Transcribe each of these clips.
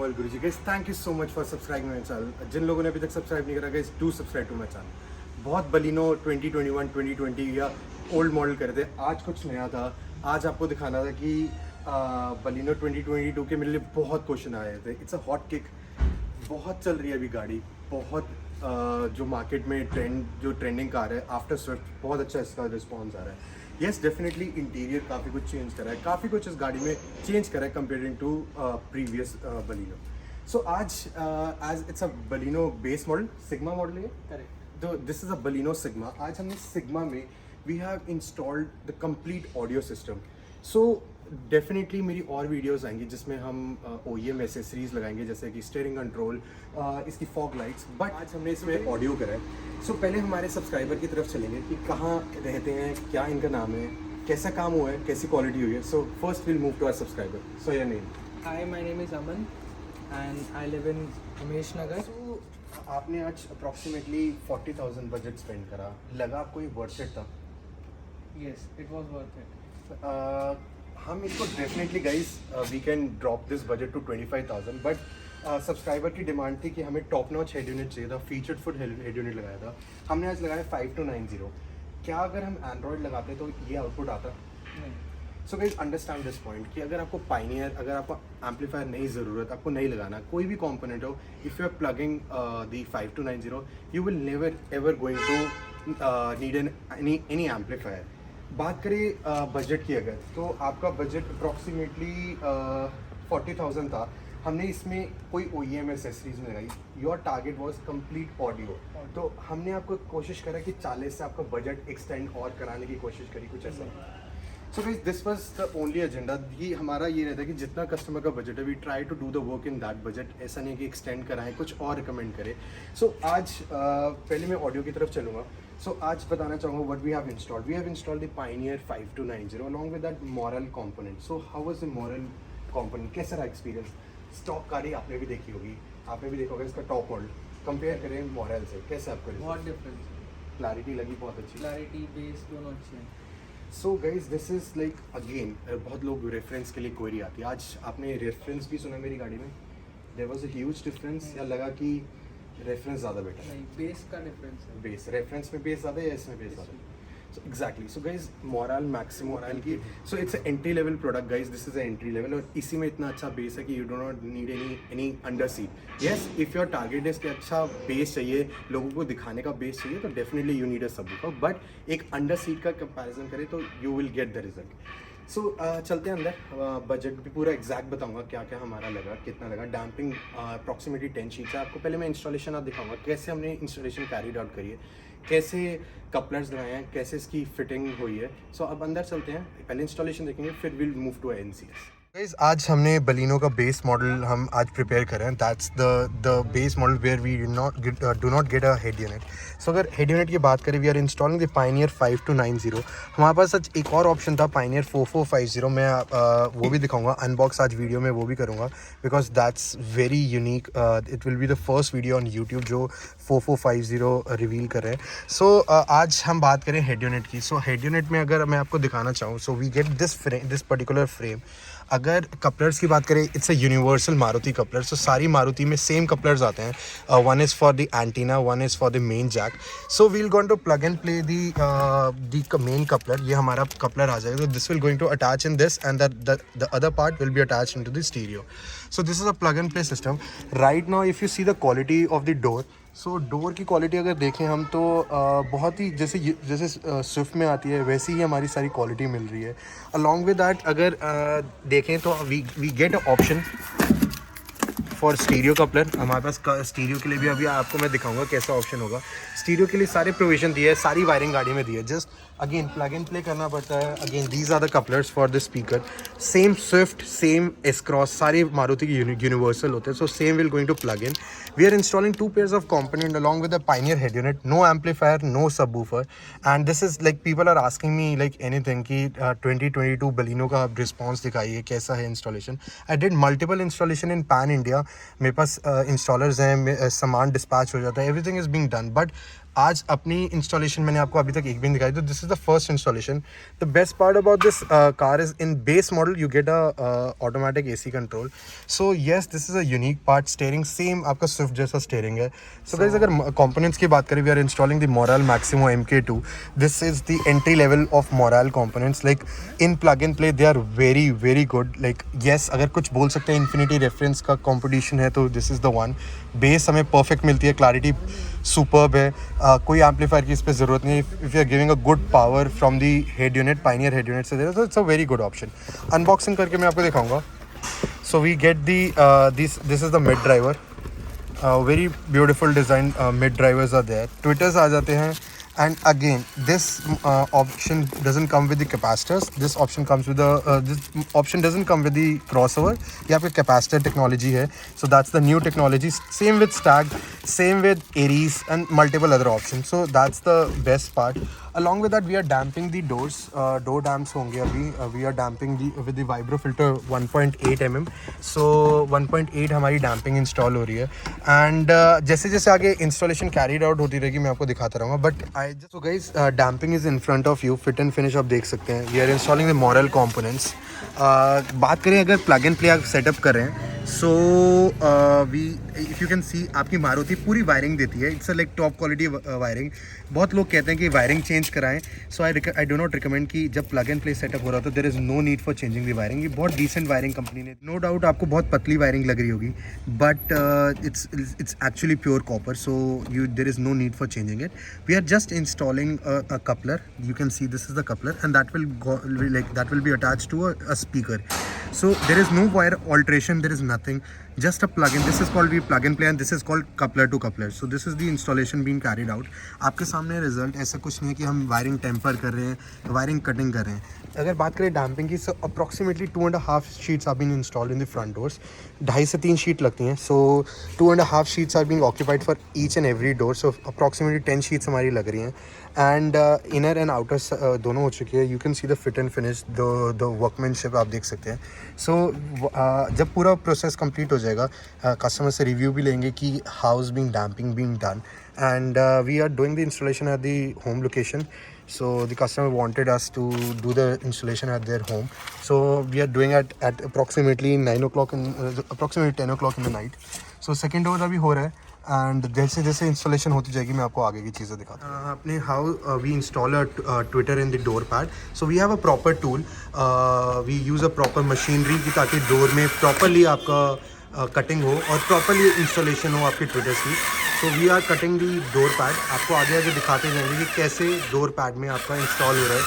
Naval Guruji. Guys, thank you so much for subscribing my channel. जिन लोगों ने अभी तक सब्सक्राइब नहीं करा guys, do subscribe to my channel. बहुत बलिनो 2021, 2020 या ओल्ड मॉडल कर थे. आज कुछ नया था. आज आपको दिखाना था कि बलिनो 2022 के मेरे लिए बहुत क्वेश्चन आए थे. It's a hot kick. बहुत चल रही है अभी गाड़ी. बहुत जो मार्केट में ट्रेंडिंग कार है आफ्टर स्विफ्ट, बहुत अच्छा इसका रिस्पॉन्स आ रहा है. येस, डेफिनेटली इंटीरियर काफ़ी कुछ चेंज करा है, काफ़ी कुछ इस गाड़ी में चेंज करा है comparing to previous Baleno. So आज as it's a Baleno base model, Sigma model है. करेक्ट. तो this is a Baleno Sigma. आज हमने सिग्मा में we have installed the complete audio system. So definitely मेरी और वीडियोस आएंगी जिसमें हम OEM एसेसरीज लगाएंगे, जैसे कि स्टीयरिंग कंट्रोल, इसकी फॉग लाइट्स. बट आज हमने इसमें ऑडियो करा है. सो पहले हमारे सब्सक्राइबर की तरफ चलेंगे कि कहाँ रहते हैं, क्या इनका नाम है, कैसा काम हुआ है, कैसी क्वालिटी हुई है. So first will move to our subscriber. So your name? Hi, my name is Aman and I live in Ramesh Nagar. So आपने आज अप्रॉक्सीमेटली 40,000 बजट स्पेंड करा. लगा आपको ये वर्थ इट था? Yes, it was worth it. हम इसको definitely guys we can drop this budget to 25,000. But subscriber की डिमांड थी कि हमें टॉप नॉच हेड यूनिट चाहिए था, फीचर्ड फुल हेड यूनिट लगाया था. हमने आज लगाया 5290. क्या अगर हम एंड्रॉयड लगाते तो ये आउटपुट आता? नहीं. So guys understand this point कि अगर आपको पाइनियर, अगर आपको एम्पलीफायर नहीं ज़रूरत, आपको नहीं लगाना, कोई भी कंपोनेंट हो, if you are plugging the 5290 you will never ever going to need any amplifier. बात करें बजट की अगर, तो आपका बजट अप्रॉक्सीमेटली 40,000 था. हमने इसमें कोई OEM एसेसरीज नहीं लगाई. Your target was complete audio. तो हमने आपको कोशिश करा कि 40 से आपका बजट एक्सटेंड और कराने की कोशिश करी, कुछ ऐसा. So guys this was the only agenda. ये हमारा ये रहता है कि जितना कस्टमर का बजट है we try to do the work in that budget. ऐसा नहीं कि एक्सटेंड कराएं, कुछ और रिकमेंड करें. सो आज पहले मैं ऑडियो की तरफ चलूँगा. सो आज बताना चाहूँगा what we have installed. We have installed the Pioneer 5290 along with that Morel component. So how was the Morel component? कैसा रहा एक्सपीरियंस? स्टॉक गाड़ी आपने भी देखी होगी, आपने भी देखा होगा इसका टॉप मॉडल. कंपेयर करें मॉरल से, कैसे आपको? बहुत डिफरेंस. क्लैरिटी लगी बहुत अच्छी. क्लैरिटी, बेस दोनों अच्छे हैं. So guys this is like again बहुत लोग रेफरेंस के लिए क्वेरी आती है. आज आपने रेफरेंस भी सुना मेरी गाड़ी में? There was a huge difference, या लगा कि रेफरेंस ज़्यादा बेटर है? नहीं, बेस का डिफरेंस है. बेस, रेफरेंस में बेस ज़्यादा है या इसमें बेस ज़्यादा है? So exactly. So guys Morel Maximo की, so it's entry level product guys. This is entry level और इसी में इतना अच्छा बेस है कि you do not need any under seat. Yes, if your target is कि अच्छा बेस चाहिए, लोगों को दिखाने का बेस चाहिए, तो definitely you need a subwoofer. But एक अंडर सीट का कंपैरिजन करें तो you will get the result. So चलते हैं अंदर. बजट भी पूरा एग्जैक्ट बताऊंगा क्या क्या हमारा लगा, कितना लगा. डैम्पिंग अप्रॉक्सीमेटली 10 शीट्स है. आपको पहले मैं इंस्टॉलेशन आप दिखाऊंगा कैसे हमने इंस्टॉलेशन कैरीड आउट करी है, कैसे कपलर्स लगाए हैं, कैसे इसकी फिटिंग हुई है. सो अब अंदर चलते हैं, पहले इंस्टॉलेशन देखेंगे, फिर will move to NCS. Guys आज हमने बलिनो का बेस मॉडल हम आज प्रिपेयर करें. That's the base model where we do not get a head unit. So अगर हेड यूनिट की बात करें, we are installing the Pioneer 5290. हमारे पास आज एक और ऑप्शन था पायनियर 4450. मैं वो भी दिखाऊंगा, अनबॉक्स आज वीडियो में वो भी करूंगा, because that's very unique. It will be the first video on YouTube जो 4450 रिवील कर रहे हैं. सो आज हम बात करें हेड यूनिट की. सो हेड यूनिट में अगर मैं आपको दिखाना चाहूँ, so we get this particular frame. अगर कपलर्स की बात करें, it's a universal Maruti coupler. So सारी मारुति में सेम कपलर्स आते हैं. One is for the antenna, one is for the main jack. So we'll going to plug and play the main coupler. ये हमारा कपलर आ जाएगा. तो this will going to attach in this and the other part will be attach in to the stereo. So this is a plug and play system. Right now if you see the quality of the door, so door की quality अगर देखें हम तो बहुत ही जैसे Swift में आती है वैसी ही हमारी सारी क्वालिटी मिल रही है. अलॉन्ग विद दैट अगर देखें तो we get a option for stereo coupler. हमारे पास स्टीरियो के लिए भी अभी आपको मैं दिखाऊंगा कैसा ऑप्शन होगा. स्टीरियो के लिए सारे प्रोविजन दिए है, सारी वायरिंग गाड़ी में दी है. Just again plug and play करना पड़ता है. Again these are the couplers for the speaker. Same Swift, same S cross, सारे मारुति की यूनिवर्सल होते हैं. So same will going to plug in. We are installing 2 pairs of component along with the Pioneer head unit. No amplifier, no subwoofer. And this is like people are asking me like anything कि 2022 Baleno का response दिखाइए, कैसा है installation. I did multiple installation in pan India. मेरे पास installers हैं, सामान dispatch हो जाता है, everything is being done. But आज अपनी इंस्टॉलेशन मैंने आपको अभी तक एक भी नहीं दिखाई, तो this is the first installation. The best part about this car is in base model you get a automatic AC control. So yes, this is a unique part. Steering same आपका स्विफ्ट जैसा steering है. So guys, अगर components की बात करें, we are installing the Morel Maximo MK2. This is the entry level of Morel components. Like in plug and play they are very very good. Like yes, अगर कुछ बोल सकते हैं इन्फिनिटी रेफरेंस का कंपटीशन है तो this is the one. Base हमें perfect मिलती है, क्लैरिटी सुपर्ब है. कोई एम्पलीफायर की इस पर ज़रूरत नहीं है. If you are giving a good power from the head unit, Pioneer head unit से दे रहे हो, तो it's a very good option. Unboxing करके मैं आपको दिखाऊंगा. So we get the this is the mid driver. Very beautiful design mid drivers are there. Tweeters आ जाते हैं. And again, this option doesn't come with the capacitors. This option comes with this option doesn't come with the crossover. ये आपका capacitor technology है. So that's the new technology. Same with Stag, same with Aries and multiple other options. So that's the best part. Along with that, we are damping the doors. Door damps होंगे अभी. We are damping with the vibro filter 1.8 mm. So 1.8 हमारी damping install हो रही है. And जैसे जैसे आगे installation carried out होती रहेगी मैं आपको दिखाता रहूँगा. But so guys, damping is in front of you. Fit and finish आप देख सकते हैं. We are installing the Moral components. बात करें अगर plug and play आप setup कर रहे हैं, so if you can see, आपकी मारुति पूरी वायरिंग देती है. It's like top quality wiring. बहुत लोग कहते हैं कि वायरिंग चेंज कराएं. सो आई डो नॉट रिकमेंड कि जब प्लग एंड प्ले सेटअप हो रहा हो तो there is no need for changing the wiring. ये बहुत डिसेंट वायरिंग कंपनी ने. नो डाउट आपको बहुत पतली वायरिंग लग रही होगी, but it's actually pure copper. So there is no need for changing it. We are just installing a coupler. You can see this is the coupler, and that will be attached to a speaker. So there is no wire alteration, there is nothing, just a plug-in. This is called plug and play, and this is called coupler to coupler. So this is the installation being carried out. आपके सामने result. ऐसा कुछ नहीं है कि हम wiring temper कर रहे हैं, वायरिंग कटिंग कर रहे हैं. अगर बात करें डैम्पिंग की, so approximately 2.5 sheets are being installed in the front doors. 2.5 से 3 शीट लगती हैं. So 2.5 sheets are being occupied for each and every door. So approximately 10 sheets हमारी लग रही हैं. एंड इनर एंड आउटर दोनों हो चुकी है. You can see the fit and finish, the workmanship आप देख सकते हैं. सो जब पूरा प्रोसेस कंप्लीट हो जाएगा, कस्टमर से रिव्यू भी लेंगे कि how is being damping being done. And we are doing the installation at the home location. So the customer wanted us to do the installation at their home. So we are doing at approximately 9 o'clock approximately 10 o'clock in the night. So second door अभी हो रहा है. And जैसे जैसे installation होती जाएगी मैं आपको आगे की चीज़ें दिखाता हूँ. अपने how we install a tweeter in the door pad. So we have a proper tool. We use a proper machinery की, ताकि डोर में प्रॉपरली आपका कटिंग हो और प्रॉपरली इंस्टॉलेशन हो आपके ट्विटर्स की. So we are cutting the door pad. आपको आगे आगे दिखाते जाएंगे कि कैसे डोर पैड में आपका इंस्टॉल हो रहा है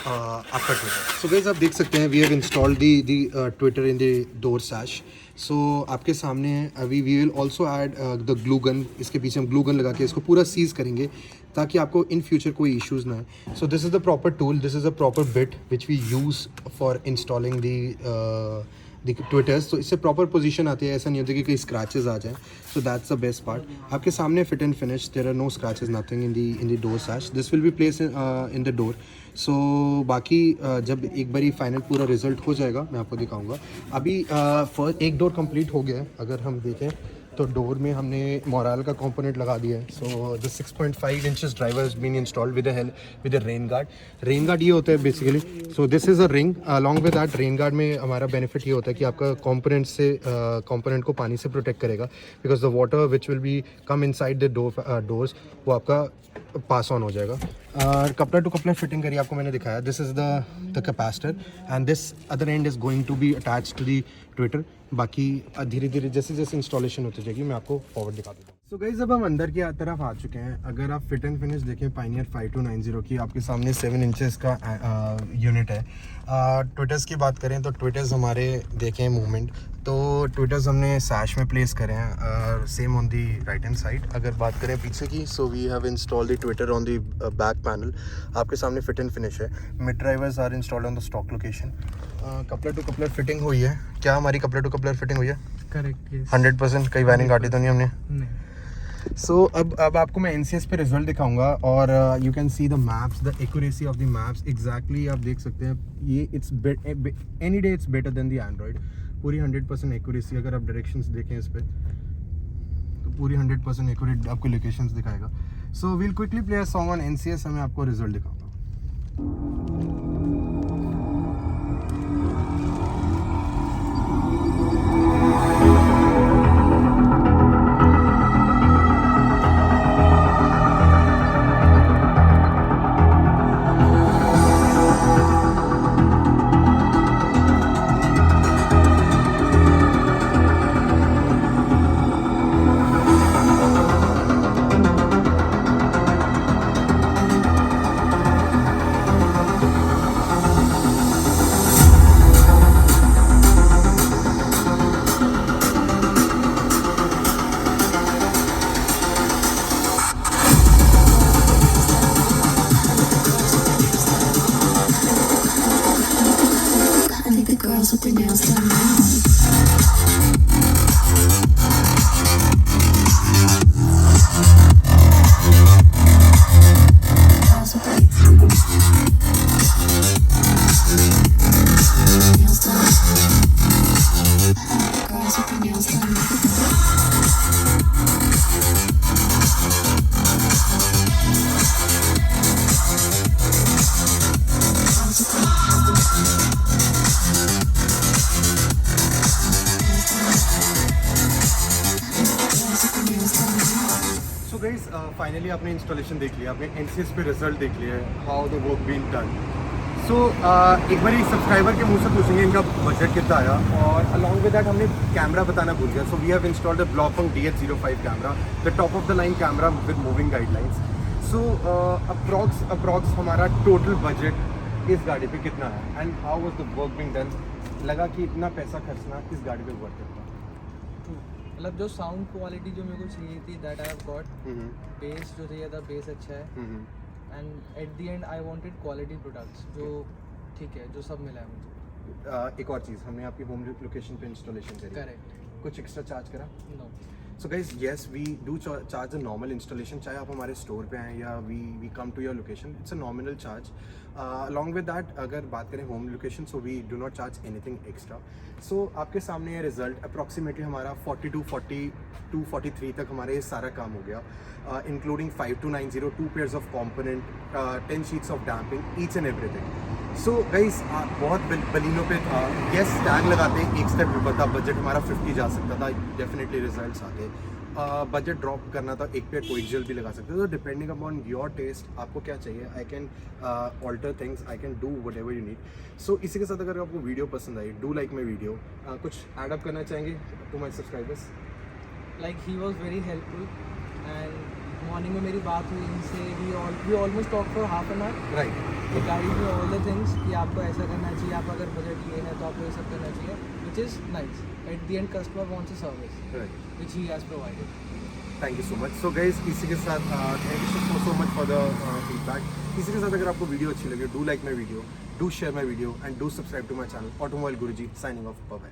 आपका ट्विटर. सो गाइस, आप देख सकते हैं we have installed the tweeter in the door sash. So आपके सामने अभी we will also add the glue gun. इसके पीछे हम ग्लू गन लगा के इसको पूरा सीज करेंगे ताकि आपको इन फ्यूचर कोई इश्यूज़ ना है. So this is the proper tool, this is the proper bit which we use for installing the tweeters. तो इससे प्रॉपर पोजीशन आती है. ऐसा नहीं होता कि कहीं स्क्रैचेस आ जाएं. So that's the best part. आपके सामने fit and finish. There are no scratches, nothing in the door sash. This will be place in the door. So बाकी जब एक बारी फाइनल पूरा रिजल्ट हो जाएगा मैं आपको दिखाऊंगा. अभी फर्स्ट एक डोर कंप्लीट हो गया है. अगर हम देखें तो डोर में हमने मोराल का कंपोनेंट लगा दिया है. So the 6.5 inches driver is been installed with a rain guard. Rain guard ये होता है basically. So this is a ring. Along with that rain guard में हमारा बेनिफिट ये होता है कि आपका कंपोनेंट को पानी से प्रोटेक्ट करेगा, because the water which will be come inside the doors वो आपका पास ऑन हो जाएगा. कपलर टू कपलर फिटिंग करी आपको मैंने दिखाया. This is the capacitor and this other end is going to be attach to the tweeter. बाकी धीरे धीरे जैसे जैसे इंस्टॉलेशन होती जाएगी मैं आपको फॉरवर्ड दिखा दूँगा. सो गाइस, अब हम अंदर की तरफ आ चुके हैं. अगर आप फिट एंड फिनिश देखें पायनियर 5290 की, आपके सामने 7 इंचेस का यूनिट है. ट्विटर्स की बात करें तो ट्विटर्स हमारे देखें मूवमेंट, तो ट्विटर्स हमने सैश में प्लेस करे हैं, same on the right hand side. अगर बात करें पीछे की, so we have installed the tweeter on the back panel. आपके सामने फिट एंड फिनिश है. Mid drivers are installed on the stock location. Coupler to coupler fitting हुई है. क्या हमारी कपलर टू कपलर फिटिंग हुई है? करेक्ट. 100%. कई वायरिंग काटी तो नहीं हमने? नहीं. सो अब आपको मैं NCS पे रिजल्ट दिखाऊंगा और you can see the maps, the accuracy of the maps. Exactly आप देख सकते हैं ये it's any day it's better than the Android. पूरी 100% एक्यूरेसी. अगर आप डायरेक्शंस देखें इस पर तो पूरी 100% एक्यूरेट आपको लोकेशंस दिखाएगा. So we'll quickly play a song on NCS, मैं आपको रिजल्ट दिखाऊंगा. I think the girls with their nails done now. Girls with their nails done. Girls with their nails done. Girls with their so guys finally आपने installation देख लिया, आपने NCS पे result देख लिया है, how the work been done. So एक बार सब्सक्राइबर के मुंह से पूछेंगे इनका बजट कितना आया, और अलॉन्ग विद दैट हमने कैमरा बताना भूल गया. So we have installed the Blaupunkt DH05 camera, the top of the line camera with moving guidelines. So approx हमारा टोटल बजट इस गाड़ी पे कितना है, and how was the work being done. लगा कि इतना पैसा खर्चना इस गाड़ी पे वर्थ इट था. मतलब जो साउंड क्वालिटी जो मेरे को चाहिए थी that I have got. Base जो चाहिए था बेस अच्छा है. And at the and I wanted quality products जो ठीक है, जो सब मिला है मुझे. एक और चीज़, हमने आपकी होम लोकेशन पे इंस्टॉलेशन करी. करेक्ट. कुछ एक्स्ट्रा चार्ज करा? No. So guys yes, we do charge a normal installation, चाहे आप हमारे स्टोर पे आएँ या we come to your location, it's a nominal charge. Along with that अगर बात करें home location, so we do not charge anything extra. So आपके सामने ये रिजल्ट अप्रॉक्सीमेटली हमारा 42-43 तक हमारे ये सारा काम हो गया, including 5290, 2 pairs of component, 10 sheets of damping, each and everything. So guys बहुत बलिनों पे था. येस, टैग लगाते एक स्टेप ऊपर था, बजट हमारा 50 जा सकता था, डेफिनेटली रिजल्ट्स आते. बजट ड्रॉप करना था, एक पे कोएक्सियल भी लगा सकते थे. तो डिपेंडिंग अपॉन योर टेस्ट, आपको क्या चाहिए, I can alter things, I can do whatever you need. So इसी के साथ अगर आपको वीडियो पसंद आई, डू लाइक माई वीडियो. कुछ एड अप करना चाहेंगे to my subscribers? Like he was very helpful and morning में मेरी बात हुई इनसे. We almost talk for half an hour. Right. He guided me all the things कि आपको ऐसा करना चाहिए, आप अगर बजट ये है तो आपको ये सब करना चाहिए, which is nice. At the end, customer wants a service, Right. which he has provided. Thank you so much. So guys इसी के साथ thank you so much for the feedback. इसी के साथ अगर आपको वीडियो अच्छी लगे, do like my video, do share my video, and do subscribe to my channel automobile Guruji. Signing off. Bye bye.